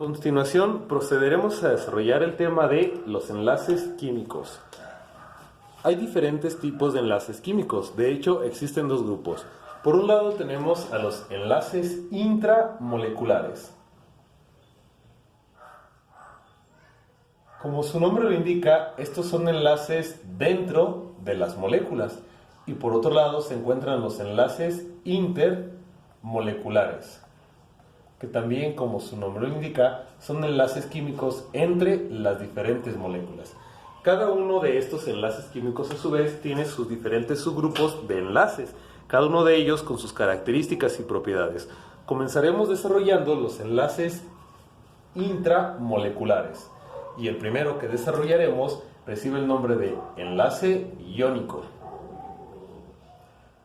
continuación procederemos a desarrollar el tema de los enlaces químicos. Hay diferentes tipos de enlaces químicos, de hecho existen dos grupos. Por un lado tenemos a los enlaces intramoleculares. Como su nombre lo indica, estos son enlaces dentro de las moléculas. Y por otro lado se encuentran los enlaces intermoleculares, que también, como su nombre lo indica, son enlaces químicos entre las diferentes moléculas. Cada uno de estos enlaces químicos a su vez tiene sus diferentes subgrupos de enlaces, cada uno de ellos con sus características y propiedades. Comenzaremos desarrollando los enlaces intramoleculares. Y el primero que desarrollaremos recibe el nombre de enlace iónico.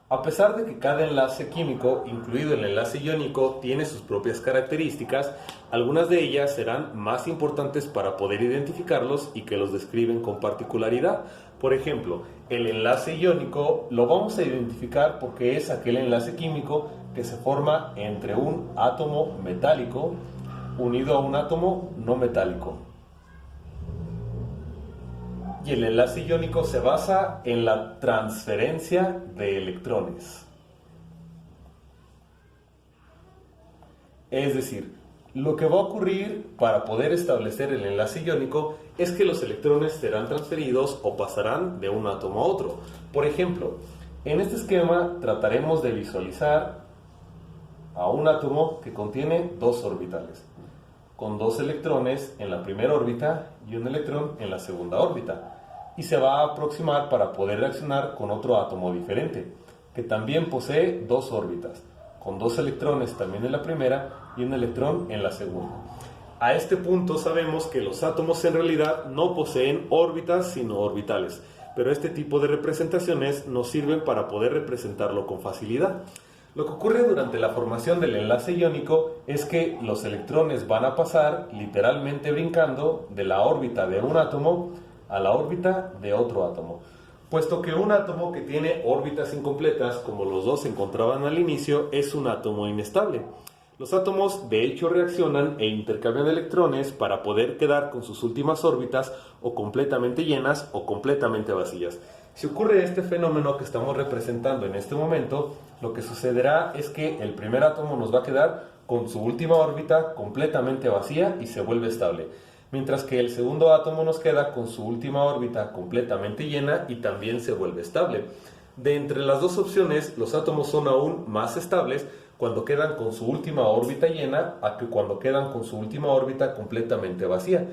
A pesar de que cada enlace químico, incluido el enlace iónico, tiene sus propias características, algunas de ellas serán más importantes para poder identificarlos y que los describen con particularidad. Por ejemplo, el enlace iónico lo vamos a identificar porque es aquel enlace químico que se forma entre un átomo metálico unido a un átomo no metálico. Y el enlace iónico se basa en la transferencia de electrones. Es decir, lo que va a ocurrir para poder establecer el enlace iónico es que los electrones serán transferidos o pasarán de un átomo a otro. Por ejemplo, en este esquema trataremos de visualizar a un átomo que contiene dos orbitales, con dos electrones en la primera órbita y un electrón en la segunda órbita. Y se va a aproximar para poder reaccionar con otro átomo diferente, que también posee dos órbitas, con dos electrones también en la primera y un electrón en la segunda. A este punto sabemos que los átomos en realidad no poseen órbitas sino orbitales, pero este tipo de representaciones nos sirven para poder representarlo con facilidad. Lo que ocurre durante la formación del enlace iónico es que los electrones van a pasar literalmente brincando de la órbita de un átomo a la órbita de otro átomo, puesto que un átomo que tiene órbitas incompletas, como los dos se encontraban al inicio, es un átomo inestable. Los átomos de hecho reaccionan e intercambian electrones para poder quedar con sus últimas órbitas o completamente llenas o completamente vacías. Si ocurre este fenómeno que estamos representando en este momento, lo que sucederá es que el primer átomo nos va a quedar con su última órbita completamente vacía y se vuelve estable, mientras que el segundo átomo nos queda con su última órbita completamente llena y también se vuelve estable. De entre las dos opciones, los átomos son aún más estables cuando quedan con su última órbita llena a que cuando quedan con su última órbita completamente vacía.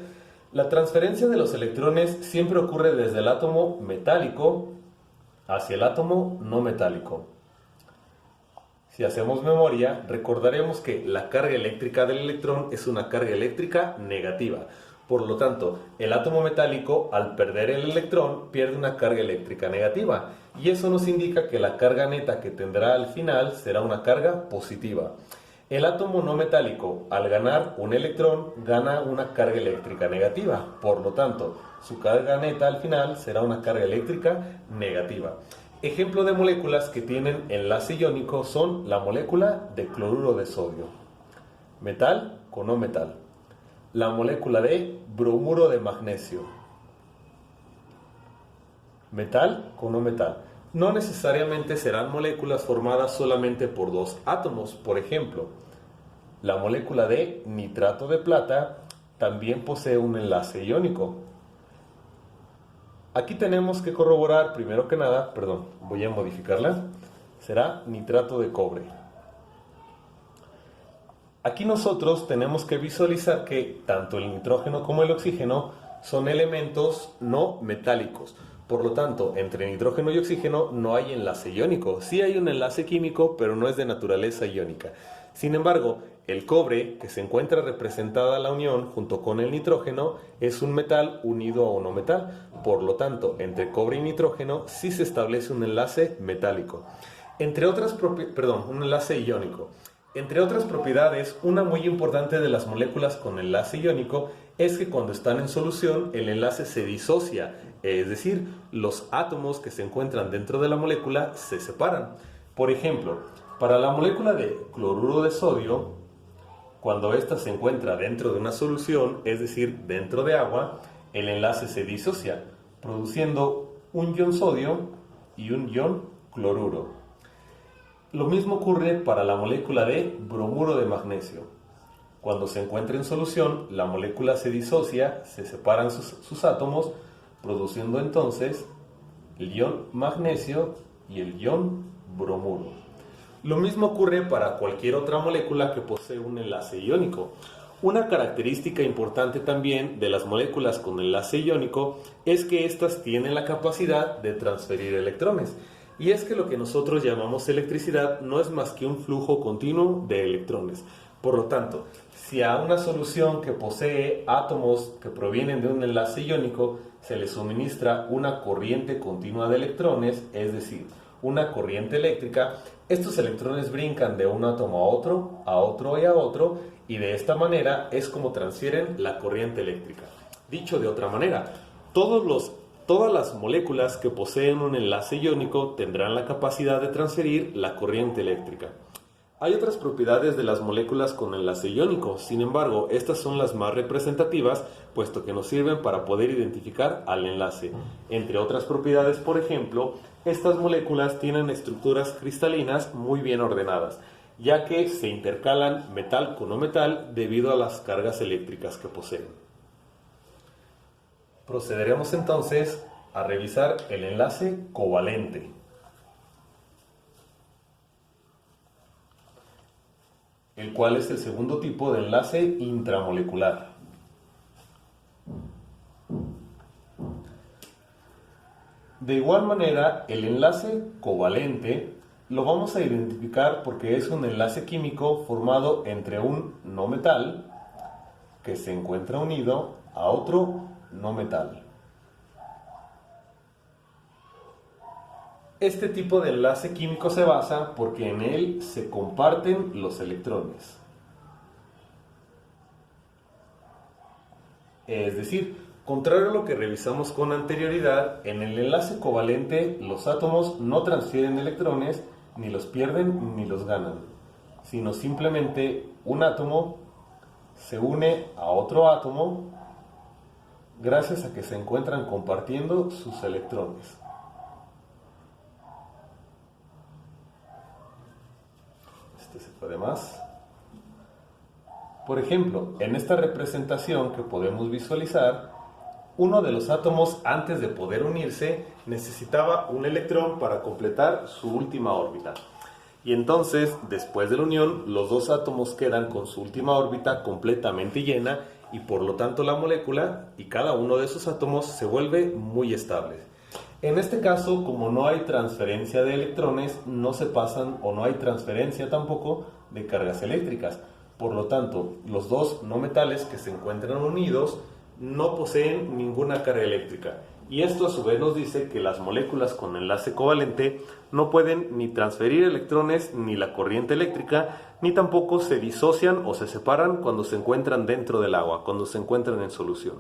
La transferencia de los electrones siempre ocurre desde el átomo metálico hacia el átomo no metálico. Si hacemos memoria, recordaremos que la carga eléctrica del electrón es una carga eléctrica negativa. Por lo tanto, el átomo metálico, al perder el electrón, pierde una carga eléctrica negativa. Y eso nos indica que la carga neta que tendrá al final será una carga positiva. El átomo no metálico, al ganar un electrón, gana una carga eléctrica negativa. Por lo tanto, su carga neta al final será una carga eléctrica negativa. Ejemplo de moléculas que tienen enlace iónico son la molécula de cloruro de sodio, metal con no metal, la molécula de bromuro de magnesio, metal con no metal. No necesariamente serán moléculas formadas solamente por dos átomos. Por ejemplo, la molécula de nitrato de plata también posee un enlace iónico. Aquí tenemos que corroborar, primero que nada, voy a modificarla, será nitrato de cobre. Aquí nosotros tenemos que visualizar que tanto el nitrógeno como el oxígeno son elementos no metálicos. Por lo tanto, entre nitrógeno y oxígeno no hay enlace iónico. Sí hay un enlace químico, pero no es de naturaleza iónica. Sin embargo, el cobre, que se encuentra representada la unión junto con el nitrógeno, es un metal unido a un no metal. Por lo tanto, entre cobre y nitrógeno sí se establece un enlace metálico. Un enlace iónico. Entre otras propiedades, una muy importante de las moléculas con enlace iónico es que cuando están en solución el enlace se disocia, es decir, los átomos que se encuentran dentro de la molécula se separan. Por ejemplo, para la molécula de cloruro de sodio, Cuando ésta se encuentra dentro de una solución, es decir, dentro de agua, el enlace se disocia, produciendo un ion sodio y un ion cloruro. Lo mismo ocurre para la molécula de bromuro de magnesio. Cuando se encuentra en solución, la molécula se disocia, se separan sus átomos, produciendo entonces el ion magnesio y el ion bromuro. Lo mismo ocurre para cualquier otra molécula que posee un enlace iónico. Una característica importante también de las moléculas con enlace iónico es que éstas tienen la capacidad de transferir electrones. Y es que lo que nosotros llamamos electricidad no es más que un flujo continuo de electrones. Por lo tanto, si a una solución que posee átomos que provienen de un enlace iónico se le suministra una corriente continua de electrones, es decir, una corriente eléctrica, estos electrones brincan de un átomo a otro y a otro, y de esta manera es como transfieren la corriente eléctrica. Dicho de otra manera, todas las moléculas que poseen un enlace iónico tendrán la capacidad de transferir la corriente eléctrica. Hay otras propiedades de las moléculas con enlace iónico, sin embargo, estas son las más representativas, puesto que nos sirven para poder identificar al enlace. Entre otras propiedades, por ejemplo, estas moléculas tienen estructuras cristalinas muy bien ordenadas, ya que se intercalan metal con no metal debido a las cargas eléctricas que poseen. Procederemos entonces a revisar el enlace covalente. El cual es el segundo tipo de enlace intramolecular. De igual manera, el enlace covalente lo vamos a identificar porque es un enlace químico formado entre un no metal que se encuentra unido a otro no metal. Este tipo de enlace químico se basa porque en él se comparten los electrones. Es decir, contrario a lo que revisamos con anterioridad, en el enlace covalente los átomos no transfieren electrones, ni los pierden ni los ganan, sino simplemente un átomo se une a otro átomo gracias a que se encuentran compartiendo sus electrones. Además, por ejemplo, en esta representación que podemos visualizar, uno de los átomos antes de poder unirse necesitaba un electrón para completar su última órbita. Y entonces, después de la unión, los dos átomos quedan con su última órbita completamente llena y por lo tanto la molécula y cada uno de esos átomos se vuelve muy estable. En este caso, como no hay transferencia de electrones, no se pasan o no hay transferencia tampoco de cargas eléctricas. Por lo tanto, los dos no metales que se encuentran unidos no poseen ninguna carga eléctrica. Y esto a su vez nos dice que las moléculas con enlace covalente no pueden ni transferir electrones ni la corriente eléctrica, ni tampoco se disocian o se separan cuando se encuentran dentro del agua, cuando se encuentran en solución.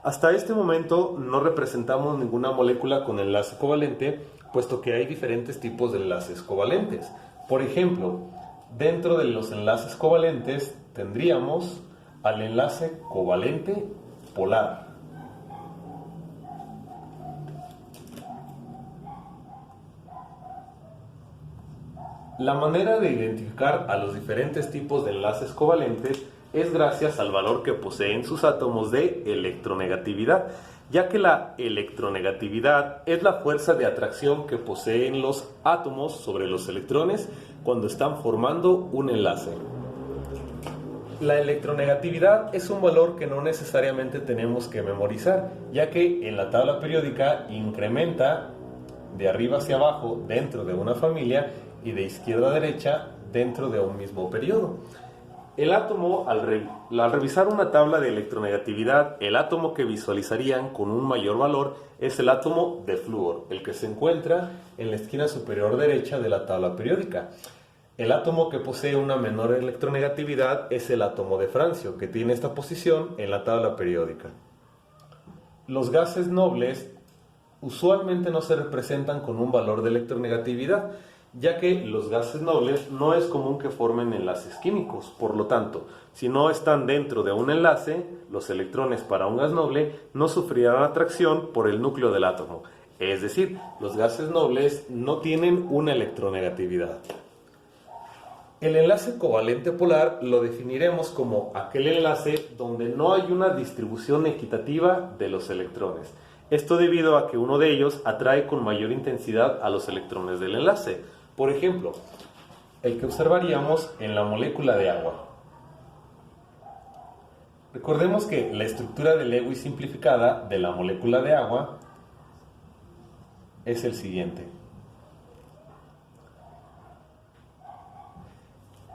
Hasta este momento no representamos ninguna molécula con enlace covalente, puesto que hay diferentes tipos de enlaces covalentes. Por ejemplo, dentro de los enlaces covalentes tendríamos al enlace covalente polar. La manera de identificar a los diferentes tipos de enlaces covalentes es gracias al valor que poseen sus átomos de electronegatividad, ya que la electronegatividad es la fuerza de atracción que poseen los átomos sobre los electrones cuando están formando un enlace. La electronegatividad es un valor que no necesariamente tenemos que memorizar, ya que en la tabla periódica incrementa de arriba hacia abajo dentro de una familia y de izquierda a derecha dentro de un mismo periodo. El átomo, al revisar una tabla de electronegatividad, el átomo que visualizarían con un mayor valor es el átomo de flúor, el que se encuentra en la esquina superior derecha de la tabla periódica. El átomo que posee una menor electronegatividad es el átomo de francio, que tiene esta posición en la tabla periódica. Los gases nobles usualmente no se representan con un valor de electronegatividad, ya que los gases nobles no es común que formen enlaces químicos. Por lo tanto, si no están dentro de un enlace, los electrones para un gas noble no sufrirán atracción por el núcleo del átomo. Es decir, los gases nobles no tienen una electronegatividad. El enlace covalente polar lo definiremos como aquel enlace donde no hay una distribución equitativa de los electrones. Esto debido a que uno de ellos atrae con mayor intensidad a los electrones del enlace. Por ejemplo, el que observaríamos en la molécula de agua. Recordemos que la estructura de Lewis simplificada de la molécula de agua es el siguiente.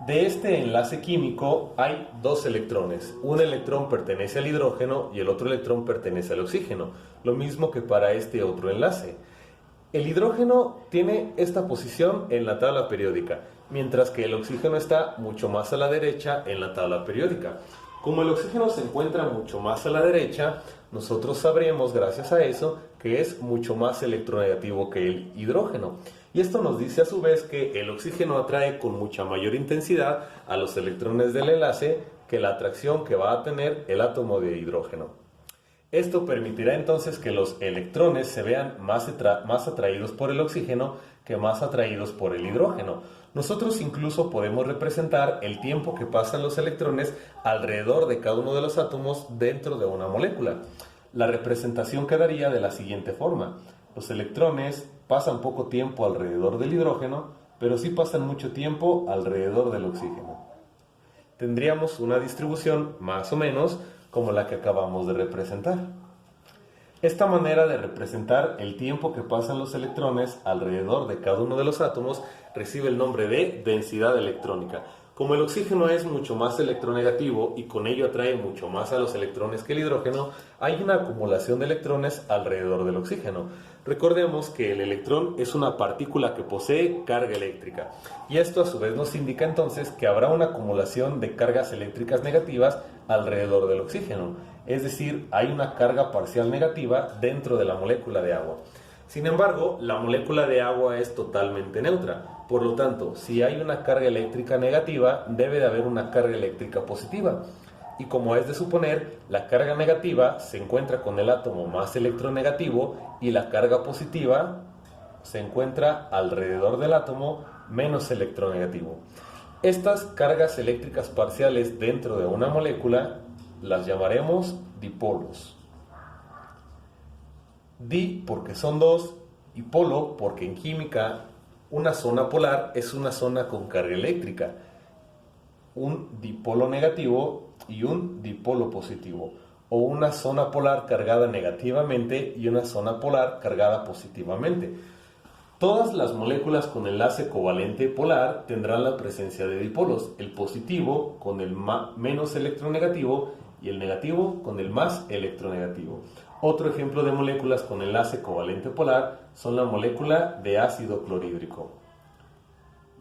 De este enlace químico hay dos electrones. Un electrón pertenece al hidrógeno y el otro electrón pertenece al oxígeno. Lo mismo que para este otro enlace. El hidrógeno tiene esta posición en la tabla periódica, mientras que el oxígeno está mucho más a la derecha en la tabla periódica. Como el oxígeno se encuentra mucho más a la derecha, nosotros sabremos, gracias a eso, que es mucho más electronegativo que el hidrógeno. Y esto nos dice a su vez que el oxígeno atrae con mucha mayor intensidad a los electrones del enlace que la atracción que va a tener el átomo de hidrógeno. Esto permitirá entonces que los electrones se vean más atraídos por el oxígeno que más atraídos por el hidrógeno. Nosotros incluso podemos representar el tiempo que pasan los electrones alrededor de cada uno de los átomos dentro de una molécula. La representación quedaría de la siguiente forma. Los electrones pasan poco tiempo alrededor del hidrógeno, pero sí pasan mucho tiempo alrededor del oxígeno. Tendríamos una distribución más o menos como la que acabamos de representar. Esta manera de representar el tiempo que pasan los electrones alrededor de cada uno de los átomos recibe el nombre de densidad electrónica. Como el oxígeno es mucho más electronegativo y con ello atrae mucho más a los electrones que el hidrógeno, hay una acumulación de electrones alrededor del oxígeno. Recordemos que el electrón es una partícula que posee carga eléctrica y esto a su vez nos indica entonces que habrá una acumulación de cargas eléctricas negativas alrededor del oxígeno, es decir, hay una carga parcial negativa dentro de la molécula de agua. Sin embargo, la molécula de agua es totalmente neutra. Por lo tanto, si hay una carga eléctrica negativa, debe de haber una carga eléctrica positiva. Y como es de suponer, la carga negativa se encuentra con el átomo más electronegativo y la carga positiva se encuentra alrededor del átomo menos electronegativo. Estas cargas eléctricas parciales dentro de una molécula las llamaremos dipolos. Di porque son dos y polo porque en química una zona polar es una zona con carga eléctrica, un dipolo negativo y un dipolo positivo, o una zona polar cargada negativamente y una zona polar cargada positivamente. Todas las moléculas con enlace covalente polar tendrán la presencia de dipolos, el positivo con el menos electronegativo y el negativo con el más electronegativo. Otro ejemplo de moléculas con enlace covalente polar son la molécula de ácido clorhídrico.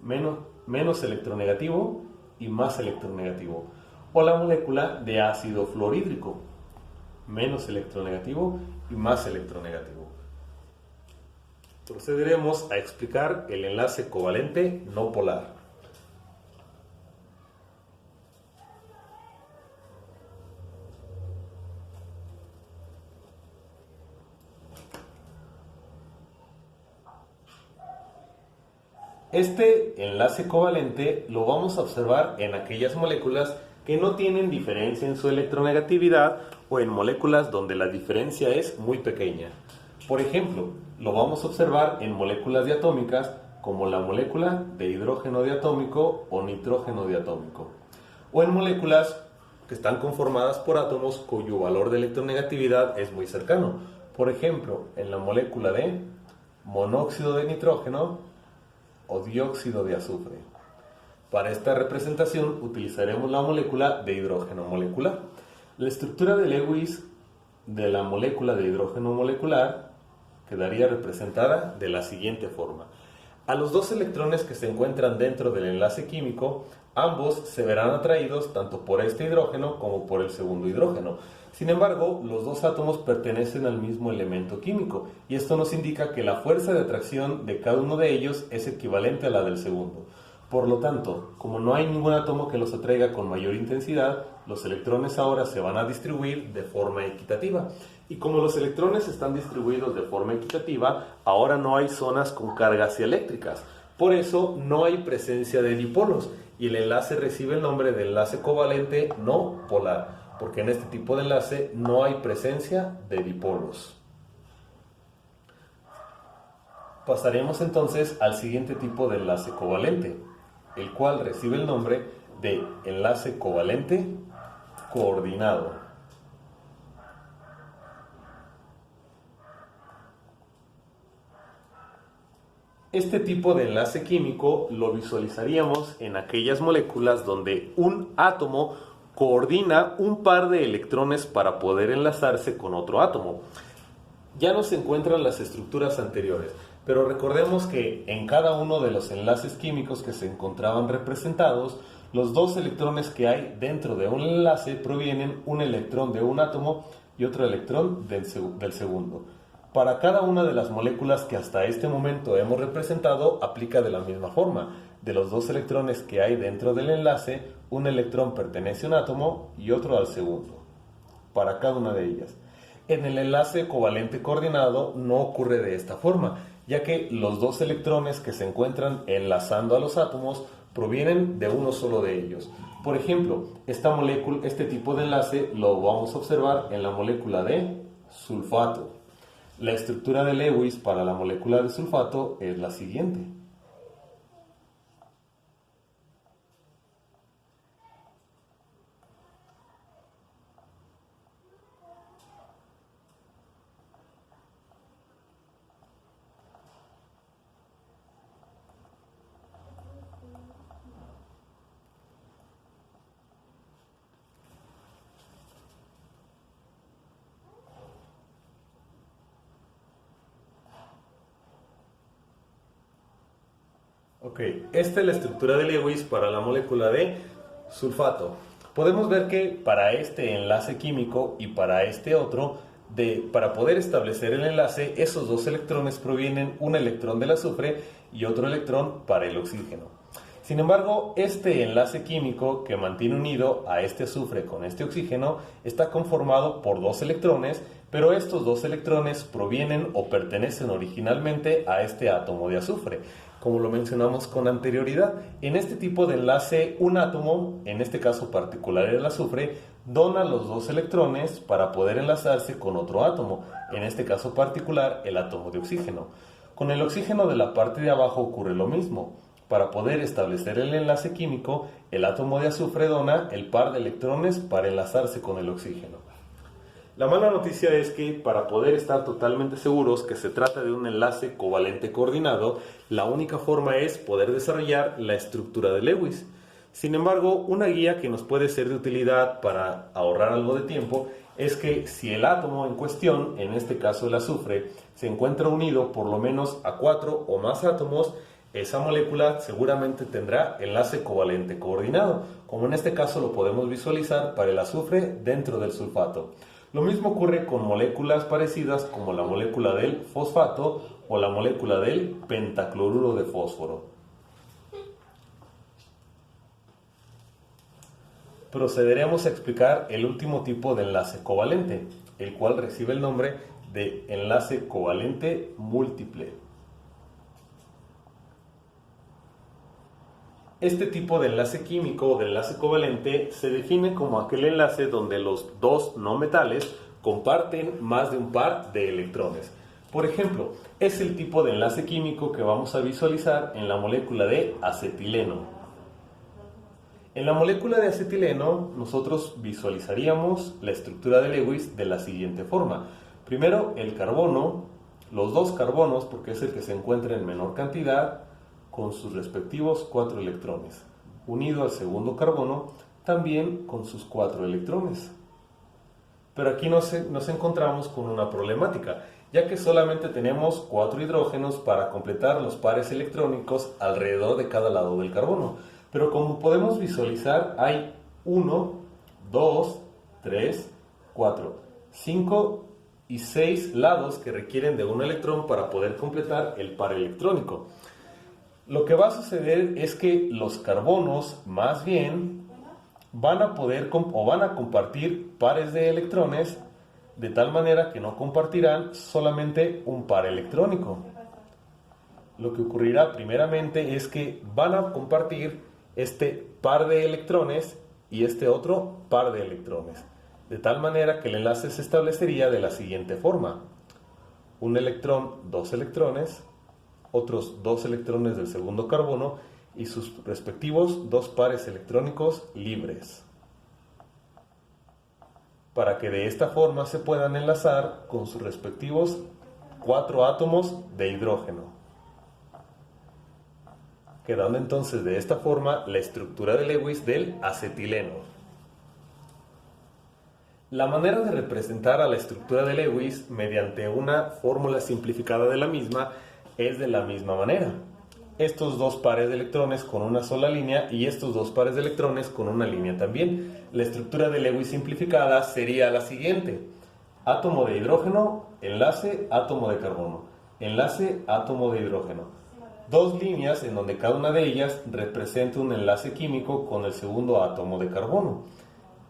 Menos electronegativo y más electronegativo. O la molécula de ácido fluorhídrico. Menos electronegativo y más electronegativo. Procederemos a explicar el enlace covalente no polar. Este enlace covalente lo vamos a observar en aquellas moléculas que no tienen diferencia en su electronegatividad o en moléculas donde la diferencia es muy pequeña. Por ejemplo, lo vamos a observar en moléculas diatómicas como la molécula de hidrógeno diatómico o nitrógeno diatómico, o en moléculas que están conformadas por átomos cuyo valor de electronegatividad es muy cercano. Por ejemplo, en la molécula de monóxido de nitrógeno o dióxido de azufre. Para esta representación utilizaremos la molécula de hidrógeno molecular. La estructura de Lewis de la molécula de hidrógeno molecular quedaría representada de la siguiente forma. A los dos electrones que se encuentran dentro del enlace químico Ambos se verán atraídos tanto por este hidrógeno como por el segundo hidrógeno. Sin embargo, los dos átomos pertenecen al mismo elemento químico y esto nos indica que la fuerza de atracción de cada uno de ellos es equivalente a la del segundo. Por lo tanto, como no hay ningún átomo que los atraiga con mayor intensidad, los electrones ahora se van a distribuir de forma equitativa. Y como los electrones están distribuidos de forma equitativa, ahora no hay zonas con cargas eléctricas. Por eso no hay presencia de dipolos y el enlace recibe el nombre de enlace covalente no polar, porque en este tipo de enlace no hay presencia de dipolos. Pasaremos entonces al siguiente tipo de enlace covalente, el cual recibe el nombre de enlace covalente coordinado. Este tipo de enlace químico lo visualizaríamos en aquellas moléculas donde un átomo coordina un par de electrones para poder enlazarse con otro átomo. Ya no se encuentran las estructuras anteriores, pero recordemos que en cada uno de los enlaces químicos que se encontraban representados, los dos electrones que hay dentro de un enlace provienen un electrón de un átomo y otro electrón del segundo. Para cada una de las moléculas que hasta este momento hemos representado, aplica de la misma forma. De los dos electrones que hay dentro del enlace, un electrón pertenece a un átomo y otro al segundo. Para cada una de ellas. En el enlace covalente coordinado no ocurre de esta forma, ya que los dos electrones que se encuentran enlazando a los átomos provienen de uno solo de ellos. Por ejemplo, este tipo de enlace lo vamos a observar en la molécula de sulfato. La estructura de Lewis para la molécula de sulfato es la siguiente. Ok, esta es la estructura de Lewis para la molécula de sulfato. Podemos ver que para este enlace químico y para este otro, para poder establecer el enlace, esos dos electrones provienen un electrón del azufre y otro electrón para el oxígeno. Sin embargo, este enlace químico que mantiene unido a este azufre con este oxígeno está conformado por dos electrones, pero estos dos electrones provienen o pertenecen originalmente a este átomo de azufre. Como lo mencionamos con anterioridad, en este tipo de enlace un átomo, en este caso particular el azufre, dona los dos electrones para poder enlazarse con otro átomo, en este caso particular el átomo de oxígeno. Con el oxígeno de la parte de abajo ocurre lo mismo. Para poder establecer el enlace químico, el átomo de azufre dona el par de electrones para enlazarse con el oxígeno. La mala noticia es que para poder estar totalmente seguros que se trata de un enlace covalente coordinado, la única forma es poder desarrollar la estructura de Lewis. Sin embargo, una guía que nos puede ser de utilidad para ahorrar algo de tiempo es que si el átomo en cuestión, en este caso el azufre, se encuentra unido por lo menos a 4 o más átomos, esa molécula seguramente tendrá enlace covalente coordinado, como en este caso lo podemos visualizar para el azufre dentro del sulfato. Lo mismo ocurre con moléculas parecidas como la molécula del fosfato o la molécula del pentacloruro de fósforo. Procederemos a explicar el último tipo de enlace covalente, el cual recibe el nombre de enlace covalente múltiple. Este tipo de enlace químico o de enlace covalente se define como aquel enlace donde los dos no metales comparten más de un par de electrones. Por ejemplo, es el tipo de enlace químico que vamos a visualizar en la molécula de acetileno. En la molécula de acetileno nosotros visualizaríamos la estructura de Lewis de la siguiente forma. Primero el carbono, los dos carbonos porque es el que se encuentra en menor cantidad, con sus respectivos 4 electrones, unido al segundo carbono, también con sus 4 electrones. Pero aquí nos encontramos con una problemática, ya que solamente tenemos 4 hidrógenos para completar los pares electrónicos alrededor de cada lado del carbono. Pero como podemos visualizar, hay 1, 2, 3, 4, 5 y 6 lados que requieren de un electrón para poder completar el par electrónico. Lo que va a suceder es que los carbonos, más bien, van a compartir pares de electrones de tal manera que no compartirán solamente un par electrónico. Lo que ocurrirá primeramente es que van a compartir este par de electrones y este otro par de electrones, de tal manera que el enlace se establecería de la siguiente forma: un electrón, dos electrones, otros dos electrones del segundo carbono y sus respectivos dos pares electrónicos libres, para que de esta forma se puedan enlazar con sus respectivos 4 átomos de hidrógeno, quedando entonces de esta forma la estructura de Lewis del acetileno. La manera de representar a la estructura de Lewis mediante una fórmula simplificada de la misma es de la misma manera. Estos dos pares de electrones con una sola línea y estos dos pares de electrones con una línea también. La estructura de Lewis simplificada sería la siguiente: átomo de hidrógeno, enlace, átomo de carbono, enlace, átomo de hidrógeno. Dos líneas en donde cada una de ellas representa un enlace químico con el segundo átomo de carbono.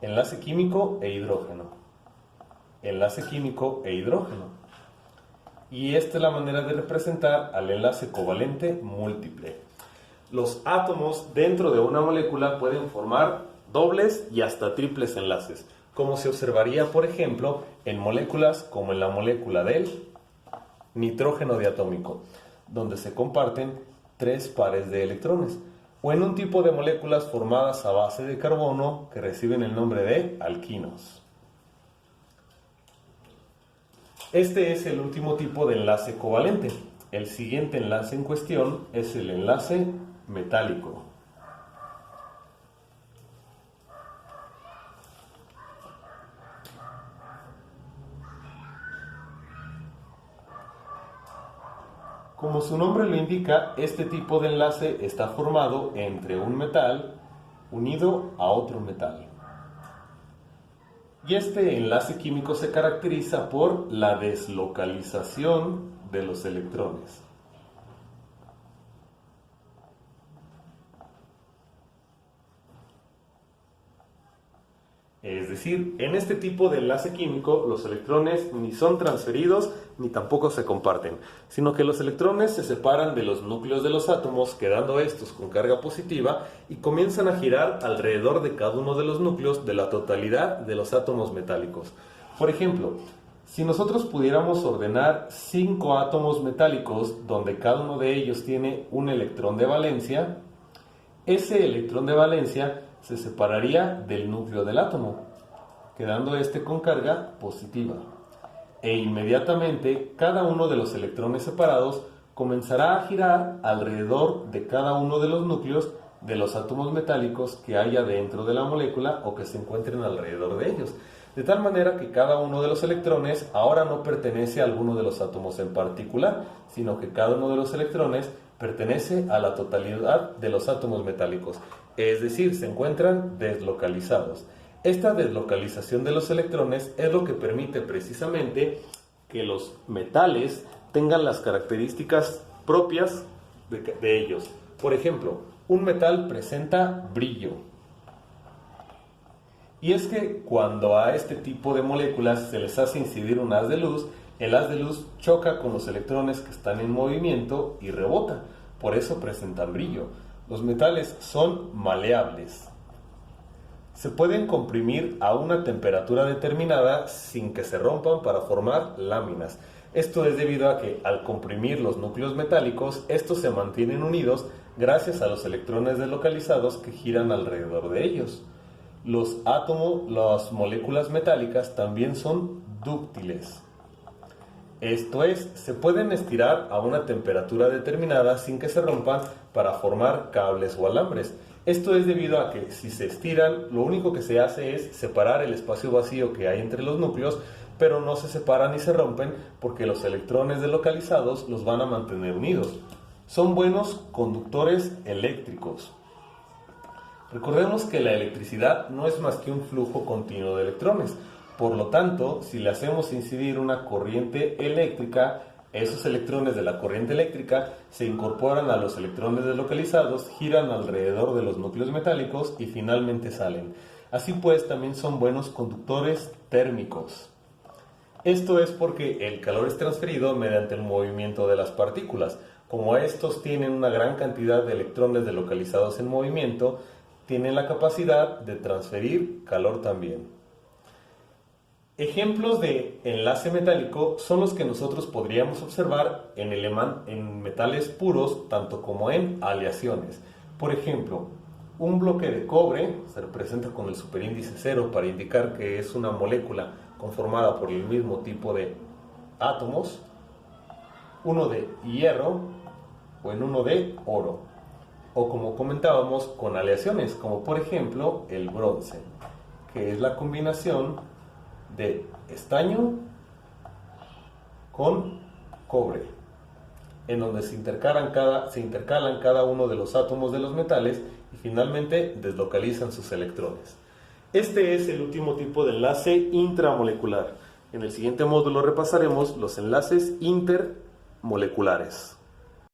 Enlace químico e hidrógeno. Enlace químico e hidrógeno. Y esta es la manera de representar al enlace covalente múltiple. Los átomos dentro de una molécula pueden formar dobles y hasta triples enlaces, como se observaría, por ejemplo, en moléculas como en la molécula del nitrógeno diatómico, donde se comparten 3 pares de electrones, o en un tipo de moléculas formadas a base de carbono que reciben el nombre de alquinos. Este es el último tipo de enlace covalente. El siguiente enlace en cuestión es el enlace metálico. Como su nombre lo indica, este tipo de enlace está formado entre un metal unido a otro metal. Y este enlace químico se caracteriza por la deslocalización de los electrones. Es decir, en este tipo de enlace químico los electrones ni son transferidos ni tampoco se comparten, sino que los electrones se separan de los núcleos de los átomos, quedando estos con carga positiva, y comienzan a girar alrededor de cada uno de los núcleos de la totalidad de los átomos metálicos. Por ejemplo, si nosotros pudiéramos ordenar 5 átomos metálicos donde cada uno de ellos tiene un electrón de valencia, ese electrón de valencia se separaría del núcleo del átomo, quedando este con carga positiva. E inmediatamente cada uno de los electrones separados comenzará a girar alrededor de cada uno de los núcleos de los átomos metálicos que haya dentro de la molécula o que se encuentren alrededor de ellos. De tal manera que cada uno de los electrones ahora no pertenece a alguno de los átomos en particular, sino que cada uno de los electrones pertenece a la totalidad de los átomos metálicos, es decir, se encuentran deslocalizados. Esta deslocalización de los electrones es lo que permite precisamente que los metales tengan las características propias de ellos. Por ejemplo, un metal presenta brillo. Y es que cuando a este tipo de moléculas se les hace incidir un haz de luz, el haz de luz choca con los electrones que están en movimiento y rebota. Por eso presentan brillo. Los metales son maleables. Se pueden comprimir a una temperatura determinada sin que se rompan para formar láminas. Esto es debido a que al comprimir los núcleos metálicos, estos se mantienen unidos gracias a los electrones deslocalizados que giran alrededor de ellos. Las moléculas metálicas también son dúctiles. Esto es, se pueden estirar a una temperatura determinada sin que se rompan para formar cables o alambres. Esto es debido a que si se estiran, lo único que se hace es separar el espacio vacío que hay entre los núcleos, pero no se separan ni se rompen porque los electrones deslocalizados los van a mantener unidos. Son buenos conductores eléctricos. Recordemos que la electricidad no es más que un flujo continuo de electrones. Por lo tanto, si le hacemos incidir una corriente eléctrica, esos electrones de la corriente eléctrica se incorporan a los electrones deslocalizados, giran alrededor de los núcleos metálicos y finalmente salen. Así pues, también son buenos conductores térmicos. Esto es porque el calor es transferido mediante el movimiento de las partículas. Como estos tienen una gran cantidad de electrones deslocalizados en movimiento, tienen la capacidad de transferir calor también. Ejemplos de enlace metálico son los que nosotros podríamos observar en metales puros, tanto como en aleaciones. Por ejemplo, un bloque de cobre se representa con el superíndice 0 para indicar que es una molécula conformada por el mismo tipo de átomos, uno de hierro o en uno de oro, o como comentábamos con aleaciones, como por ejemplo el bronce, que es la combinación de estaño con cobre, en donde se intercalan cada uno de los átomos de los metales y finalmente deslocalizan sus electrones. Este es el último tipo de enlace intramolecular. En el siguiente módulo repasaremos los enlaces intermoleculares.